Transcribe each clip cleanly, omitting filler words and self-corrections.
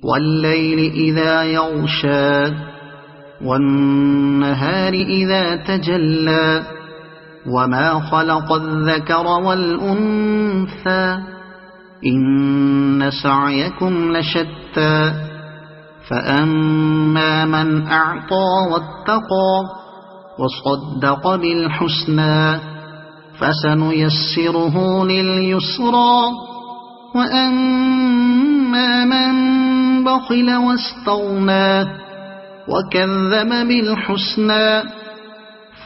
والليل إذا يغشى والنهار إذا تجلى وما خلق الذكر والأنثى إن سعيكم لشتى فأما من أعطى واتقى وصدق بالحسنى فسنيسره لليسرى وأما من بخل واستغنى وكذب بالحسنى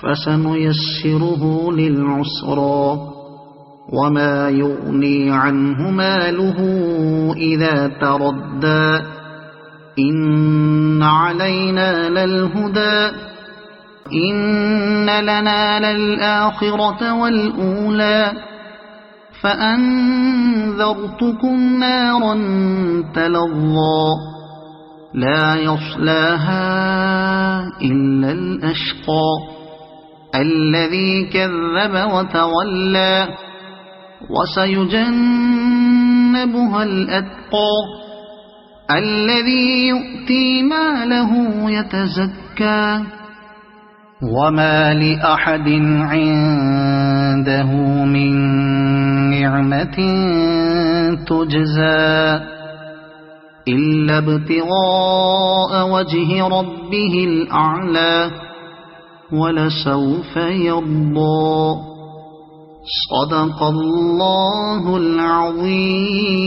فسنيسره للعسرى وما يغني عنه ماله إذا تردى إن علينا للهدى إن لنا للآخرة والأولى فأنذرتكم نارا تلظى لا يصلاها إلا الأشقى الذي كذب وتولى وسيجنبها الأتقى الذي يؤتي ماله يتزكى وما لأحد عنده من نعمة تجزى إلا ابتغاء وجه ربه الأعلى ولسوف يرضى صدق الله العظيم.